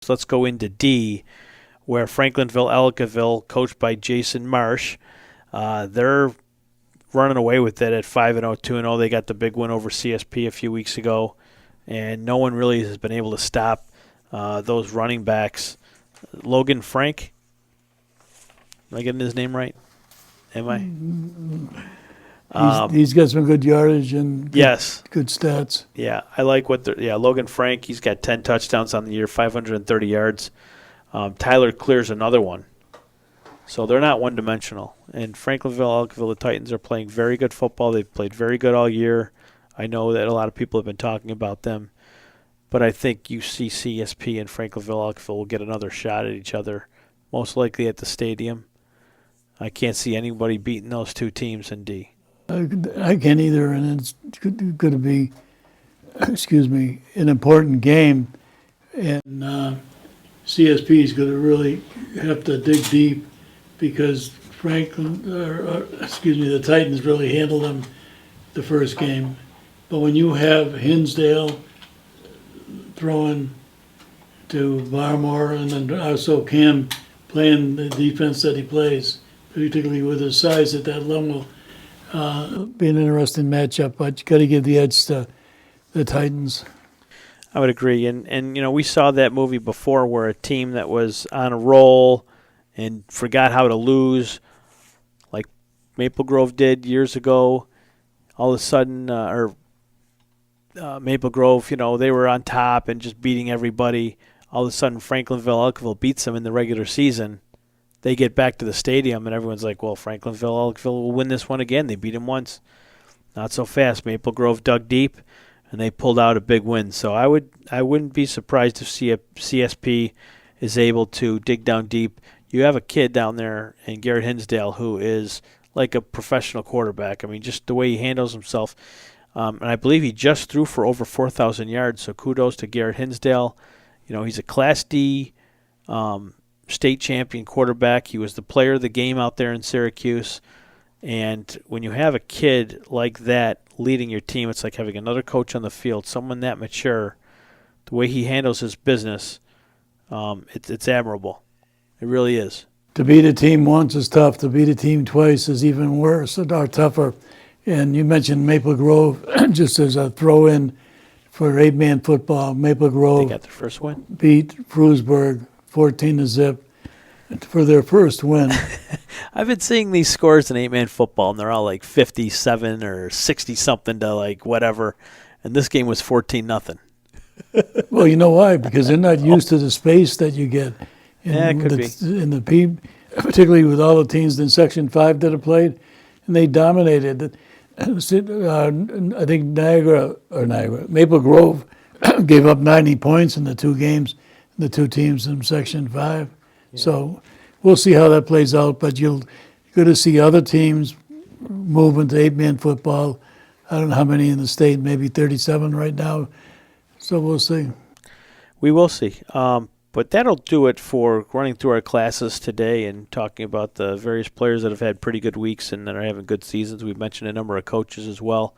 let's go into D, where Franklinville-Ellicottville, coached by Jason Marsh, they're running away with it at 5-0, 2-0. They got the big win over CSP a few weeks ago, and no one really has been able to stop those running backs. Logan Frank, am I getting his name right? Am I? He's got some good yardage and Yes. good stats. Yeah, I like Logan Frank, he's got 10 touchdowns on the year, 530 yards. Tyler Clear's another one. So they're not one-dimensional. And Franklinville-Ellicottville, the Titans are playing very good football. They've played very good all year. I know that a lot of people have been talking about them. But I think CSP and Franklinville-Ellicottville will get another shot at each other, most likely at the stadium. I can't see anybody beating those two teams in D. I can't either, and it's going to be, an important game. And CSP is going to really have to dig deep because the Titans really handled them the first game. But when you have Hinsdale throwing to Barmore and then also Cam playing the defense that he plays, particularly with his size at that level, be an interesting matchup. But you got to give the edge to the Titans. I would agree. And we saw that movie before where a team that was on a roll and forgot how to lose, like Maple Grove did years ago, all of a sudden, Maple Grove, they were on top and just beating everybody. All of a sudden, Franklinville-Ellicottville beats them in the regular season. They get back to the stadium, and everyone's like, well, Franklinville-Ellicottville will win this one again. They beat them once. Not so fast. Maple Grove dug deep, and they pulled out a big win. So I wouldn't be surprised if CSP is able to dig down deep. You have a kid down there in Garrett Hinsdale who is like a professional quarterback. I mean, just the way he handles himself. And I believe he just threw for over 4,000 yards, so kudos to Garrett Hinsdale. He's a Class D state champion quarterback. He was the player of the game out there in Syracuse. And when you have a kid like that leading your team, it's like having another coach on the field, someone that mature. The way he handles his business, it's admirable. It really is. To beat a team once is tough. To beat a team twice is even worse or tougher. And you mentioned Maple Grove just as a throw-in for 8-man football. Maple Grove They got their first win. Beat Frewsburg 14-0 for their first win. I've been seeing these scores in 8-man football, and they're all like 57 or 60-something to like whatever. And this game was 14-0. Well, you know why? Because they're not used to the space that you get It could be. in the P, particularly with all the teams in Section 5 that have played, and they dominated. I think Maple Grove gave up 90 points in the two games, the two teams in Section 5. Yeah. So we'll see how that plays out, but you're going to see other teams move into 8-man football. I don't know how many in the state, maybe 37 right now. So we'll see. We will see. But that'll do it for running through our classes today and talking about the various players that have had pretty good weeks and that are having good seasons. We've mentioned a number of coaches as well.